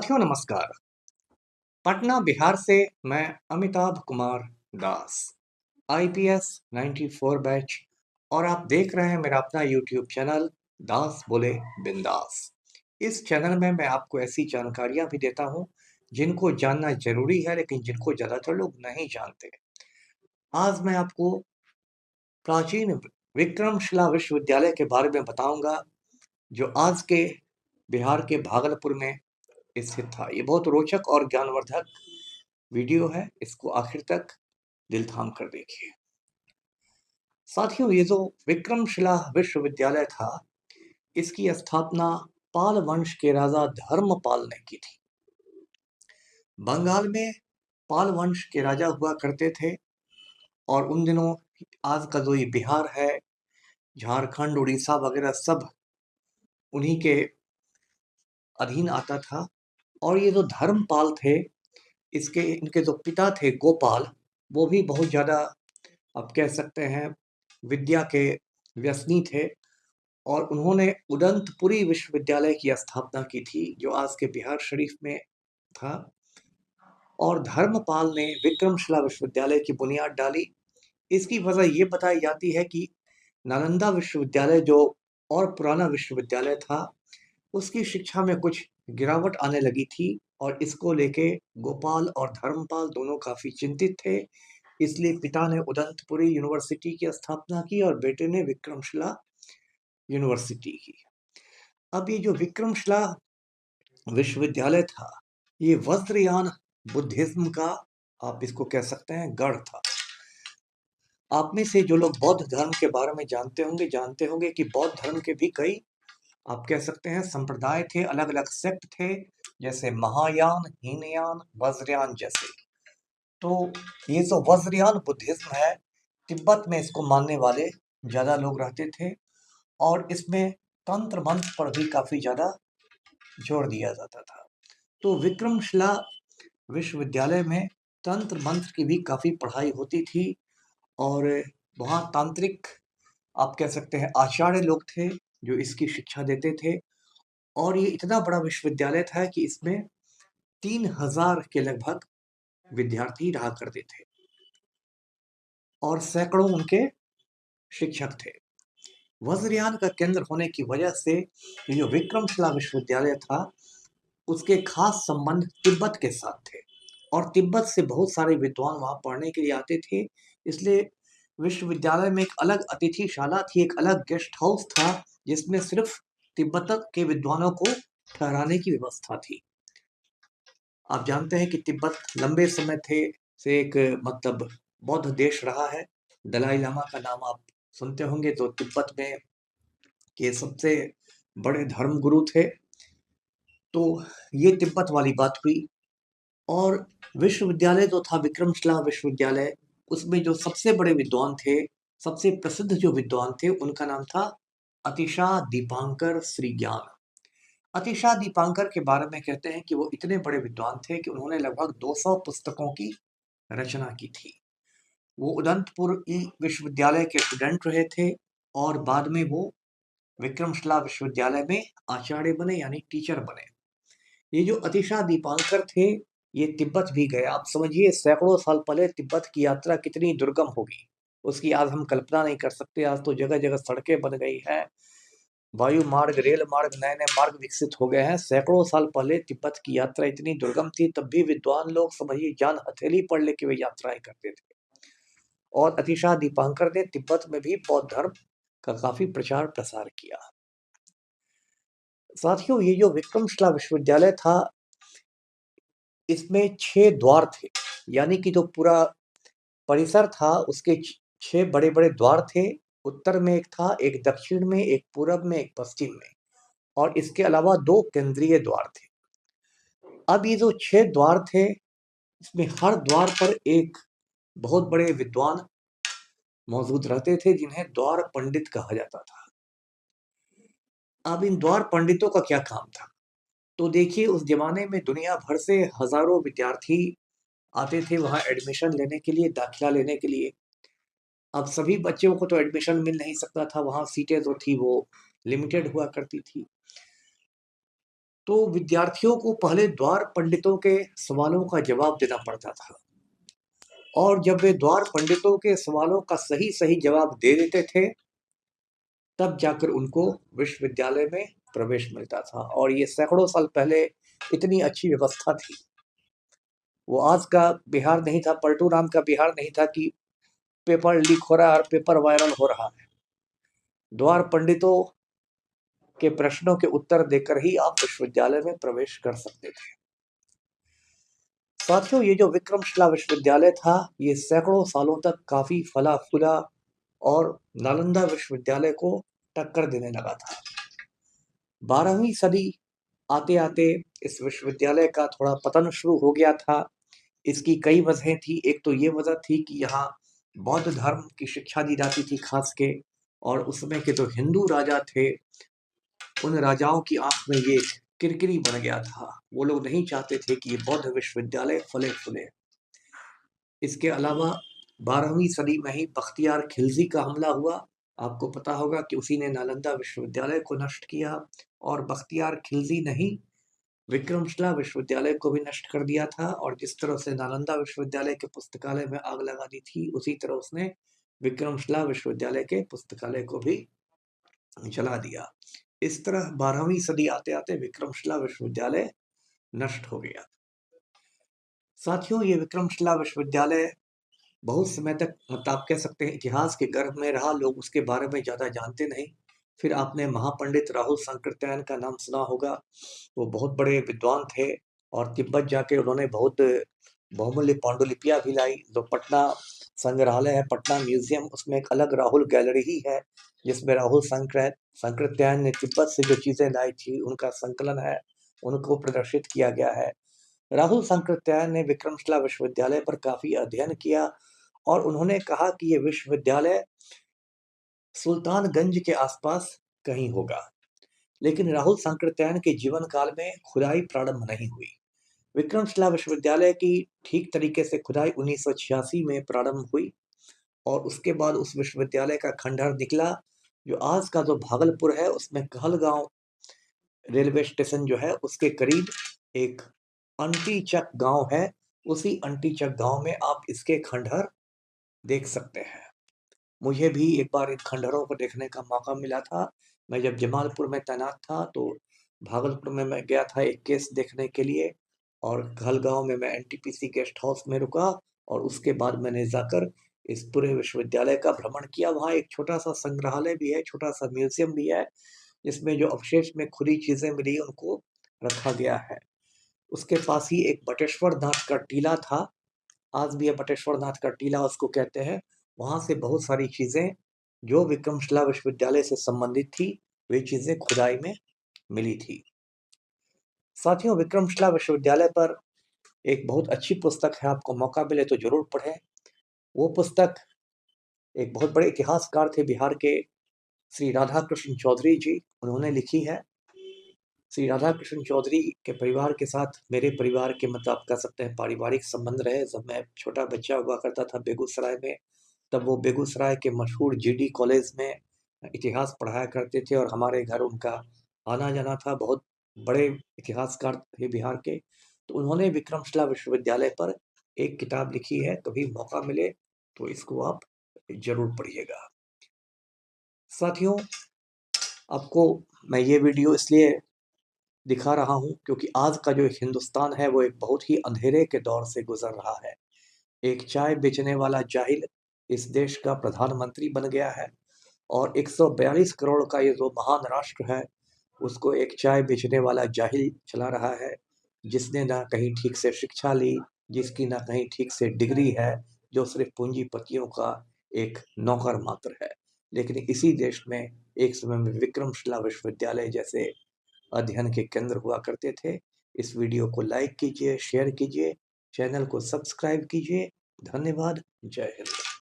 साथियों नमस्कार। पटना बिहार से मैं अमिताभ कुमार दास, आईपीएस 94 बैच, और आप देख रहे हैं मेरा अपना यूट्यूब चैनल दास बोले बिंदास। इस चैनल में मैं आपको ऐसी जानकारियां भी देता हूं जिनको जानना जरूरी है, लेकिन जिनको ज़्यादातर लोग नहीं जानते। आज मैं आपको प्राचीन विक्रमशिला विश्वविद्यालय के बारे में बताऊंगा, जो आज के बिहार के भागलपुर में स्थित था। ये बहुत रोचक और ज्ञानवर्धक वीडियो है, इसको आखिर तक दिल थाम कर देखिए। साथियों, ये जो विक्रमशिला विश्वविद्यालय था, इसकी स्थापना पाल वंश के राजा धर्मपाल ने की थी। बंगाल में पाल वंश के राजा हुआ करते थे, और उन दिनों आज का जो ये बिहार है, झारखंड, उड़ीसा वगैरह सब उन्हीं के अधीन आता था। और ये जो धर्मपाल थे, इनके जो पिता थे गोपाल, वो भी बहुत ज़्यादा, आप कह सकते हैं, विद्या के व्यसनी थे, और उन्होंने उदंतपुरी विश्वविद्यालय की स्थापना की थी, जो आज के बिहार शरीफ में था। और धर्मपाल ने विक्रमशिला विश्वविद्यालय की बुनियाद डाली। इसकी वजह ये बताई जाती है कि नालंदा विश्वविद्यालय, जो और पुराना विश्वविद्यालय था, उसकी शिक्षा में कुछ गिरावट आने लगी थी, और इसको लेके गोपाल और धर्मपाल दोनों काफी चिंतित थे। इसलिए पिता ने उदंतपुरी यूनिवर्सिटी की स्थापना की और बेटे ने विक्रमशिला यूनिवर्सिटी की। अब ये जो विक्रमशिला विश्वविद्यालय था, ये वज्रयान बुद्धिज्म का, आप इसको कह सकते हैं, गढ़ था। आप में से जो लोग बौद्ध धर्म के बारे में जानते होंगे कि बौद्ध धर्म के भी कई, आप कह सकते हैं, संप्रदाय थे, अलग अलग सेक्ट थे, जैसे महायान, हीनयान, वज्रयान जैसे। तो ये जो वज्रयान बुद्धिज्म है, तिब्बत में इसको मानने वाले ज्यादा लोग रहते थे, और इसमें तंत्र मंत्र पर भी काफी ज्यादा जोर दिया जाता था। तो विक्रमशिला विश्वविद्यालय में तंत्र मंत्र की भी काफी पढ़ाई होती थी, और वहाँ तांत्रिक, आप कह सकते हैं, आचार्य लोग थे जो इसकी शिक्षा देते थे। और ये इतना बड़ा विश्वविद्यालय था कि इसमें 3000 के लगभग विद्यार्थी रहा करते थे, और सैकड़ों उनके शिक्षक थे। वज्रयान का केंद्र होने की वजह से ये जो विक्रमशिला विश्वविद्यालय था, उसके खास संबंध तिब्बत के साथ थे, और तिब्बत से बहुत सारे विद्वान वहां पढ़ने के लिए आते थे। इसलिए विश्वविद्यालय में एक अलग अतिथिशाला थी, एक अलग गेस्ट हाउस था, जिसमें सिर्फ तिब्बत के विद्वानों को ठहराने की व्यवस्था थी। आप जानते हैं कि तिब्बत लंबे समय से एक, मतलब, बौद्ध देश रहा है। दलाई लामा का नाम आप सुनते होंगे, जो तिब्बत में के सबसे बड़े धर्मगुरु थे। तो ये तिब्बत वाली बात हुई। और विश्वविद्यालय जो था विक्रमशिला विश्वविद्यालय, उसमें जो सबसे बड़े विद्वान थे, सबसे प्रसिद्ध जो विद्वान थे, उनका नाम था अतिशा दीपांकर श्रीज्ञान। अतिशा दीपांकर के बारे में कहते हैं कि वो इतने बड़े विद्वान थे कि उन्होंने लगभग 200 पुस्तकों की रचना की थी। वो उदंतपुर विश्वविद्यालय के स्टूडेंट रहे थे, और बाद में वो विक्रमशिला विश्वविद्यालय में आचार्य बने, यानी टीचर बने। ये जो अतिशा दीपांकर थे, ये तिब्बत भी गए। आप समझिए, सैकड़ों साल पहले तिब्बत की यात्रा कितनी दुर्गम होगी, उसकी आज हम कल्पना नहीं कर सकते। आज तो जगह जगह सड़कें बन गई हैं, वायु मार्ग, रेल मार्ग, नए नए मार्ग विकसित हो गए हैं। सैकड़ों साल पहले तिब्बत की यात्रा इतनी दुर्गम थी, तब भी विद्वान लोग, समझिए, जान हथेली पर लेके वे यात्राएं करते थे। और अतिशा दीपांकर ने तिब्बत में भी बौद्ध धर्म का काफी प्रचार प्रसार किया। साथियों, ये जो विक्रमशिला विश्वविद्यालय था, इसमें 6 द्वार थे, यानी कि जो पूरा परिसर था, उसके 6 बड़े बड़े द्वार थे। उत्तर में एक था, एक दक्षिण में, एक पूरब में, एक पश्चिम में, और इसके अलावा 2 केंद्रीय द्वार थे। अब ये जो 6 द्वार थे, इसमें हर द्वार पर एक बहुत बड़े विद्वान मौजूद रहते थे, जिन्हें द्वार पंडित कहा जाता था। अब इन द्वार पंडितों का क्या काम था? तो देखिए, उस जमाने में दुनिया भर से हजारों विद्यार्थी आते थे वहां एडमिशन लेने के लिए, दाखिला लेने के लिए। अब सभी बच्चों को तो एडमिशन मिल नहीं सकता था, वहां सीटें जो थी वो लिमिटेड हुआ करती थी। तो विद्यार्थियों को पहले द्वार पंडितों के सवालों का जवाब देना पड़ता था, और जब वे द्वार पंडितों के सवालों का सही सही जवाब दे देते थे, तब जाकर उनको विश्वविद्यालय में प्रवेश मिलता था। और ये सैकड़ों साल पहले इतनी अच्छी व्यवस्था थी। वो आज का बिहार नहीं था, पलटू राम का बिहार नहीं था कि पेपर लीक हो रहा है और पेपर वायरल हो रहा है। द्वार पंडितों के प्रश्नों के उत्तर देकर ही आप विश्वविद्यालय में प्रवेश कर सकते थे। साथियों, ये जो विक्रमशिला विश्वविद्यालय था, ये सैकड़ों सालों तक काफी फला फूला और नालंदा विश्वविद्यालय को टक्कर देने लगा था। 12वीं सदी आते आते इस विश्वविद्यालय का थोड़ा पतन शुरू हो गया था। इसकी कई वजहें थी। एक तो ये वजह थी कि यहाँ बौद्ध धर्म की शिक्षा दी जाती थी खास के, और उस समय के जो हिंदू राजा थे, उन राजाओं की आंख में ये किरकिरी बन गया था। वो लोग नहीं चाहते थे कि ये बौद्ध विश्वविद्यालय फले फूले। इसके अलावा 12वीं सदी में ही बख्तियार खिलजी का हमला हुआ। आपको पता होगा कि उसी ने नालंदा विश्वविद्यालय को नष्ट किया, और बख्तियार खिलजी ने ही विक्रमशिला विश्वविद्यालय को भी नष्ट कर दिया था। और जिस तरह से नालंदा विश्वविद्यालय के पुस्तकालय में आग लगा दी थी, उसी तरह उसने विक्रमशिला विश्वविद्यालय के पुस्तकालय को भी जला दिया। इस तरह 12वीं सदी आते आते विक्रमशिला विश्वविद्यालय नष्ट हो गया। साथियों, ये विक्रमशिला विश्वविद्यालय बहुत समय तक, मतलब आप कह सकते हैं, इतिहास के गर्भ में रहा। लोग उसके बारे में ज़्यादा जानते नहीं। फिर आपने महापंडित राहुल सांकृत्यायन का नाम सुना होगा। वो बहुत बड़े विद्वान थे, और तिब्बत जाके उन्होंने बहुत बहुमूल्य पांडुलिपियां भी लाई। जो पटना संग्रहालय है, पटना म्यूजियम, उसमें एक अलग राहुल गैलरी ही है, जिसमें राहुल सांकृत्यायन ने तिब्बत से जो चीज़ें लाई थी, उनका संकलन है, उनको प्रदर्शित किया गया है। राहुल सांकृत्यायन ने विक्रमशिला विश्वविद्यालय पर काफी अध्ययन किया, और उन्होंने कहा कि ये विश्वविद्यालय सुल्तानगंज के आसपास कहीं होगा। लेकिन राहुल सांकृत्यायन के जीवन काल में खुदाई प्रारंभ नहीं हुई। विक्रमशिला विश्वविद्यालय की ठीक तरीके से खुदाई 1986 में प्रारंभ हुई, और उसके बाद उस विश्वविद्यालय का खंडहर निकला, जो आज का जो भागलपुर है, उसमें कहलगांव रेलवे स्टेशन जो है, उसके करीब एक अंटीचक गांव है। उसी अंटीचक गांव में आप इसके खंडहर देख सकते हैं। मुझे भी एक बार इन खंडहरों को देखने का मौका मिला था। मैं जब जमालपुर में तैनात था, तो भागलपुर में मैं गया था एक केस देखने के लिए, और कहलगांव में मैं एनटीपीसी गेस्ट हाउस में रुका, और उसके बाद मैंने जाकर इस पूरे विश्वविद्यालय का भ्रमण किया। वहाँ एक छोटा सा संग्रहालय भी है, छोटा सा म्यूजियम भी है, जिसमें जो अवशेष में खुदी चीजें मिली उनको रखा गया है। उसके पास ही एक बटेश्वर नाथ का टीला था। आज भी बटेश्वर नाथ का टीला उसको कहते हैं। वहां से बहुत सारी चीजें जो विक्रमशिला विश्वविद्यालय से संबंधित थी, वे चीजें खुदाई में मिली थी। साथियों, विक्रमशिला विश्वविद्यालय पर एक बहुत अच्छी पुस्तक है, आपको मौका मिले तो जरूर पढ़ें। वो पुस्तक एक बहुत बड़े इतिहासकार थे बिहार के, श्री राधा कृष्ण चौधरी जी, उन्होंने लिखी है। श्री राधा कृष्ण चौधरी के परिवार के साथ मेरे परिवार के, मतलब आप कह सकते हैं, पारिवारिक संबंध रहे। जब मैं छोटा बच्चा हुआ करता था बेगूसराय में, तब वो बेगूसराय के मशहूर जीडी कॉलेज में इतिहास पढ़ाया करते थे, और हमारे घर उनका आना जाना था। बहुत बड़े इतिहासकार थे बिहार के। तो उन्होंने विक्रमशिला विश्वविद्यालय पर एक किताब लिखी है। कभी मौका मिले तो इसको आप जरूर पढ़िएगा। साथियों, आपको मैं ये वीडियो इसलिए दिखा रहा हूँ क्योंकि आज का जो हिंदुस्तान है, वो एक बहुत ही अंधेरे के दौर से गुजर रहा है। एक चाय बेचने वाला जाहिल इस देश का प्रधानमंत्री बन गया है, और 142 करोड़ का ये जो महान राष्ट्र है, उसको एक चाय बेचने वाला जाहिल चला रहा है, जिसने ना कहीं ठीक से शिक्षा ली, जिसकी ना कहीं ठीक से डिग्री है, जो सिर्फ पूंजीपतियों का एक नौकर मात्र है। लेकिन इसी देश में एक समय में विक्रमशिला विश्वविद्यालय जैसे अध्ययन के केंद्र हुआ करते थे। इस वीडियो को लाइक कीजिए, शेयर कीजिए, चैनल को सब्सक्राइब कीजिए। धन्यवाद। जय हिंद।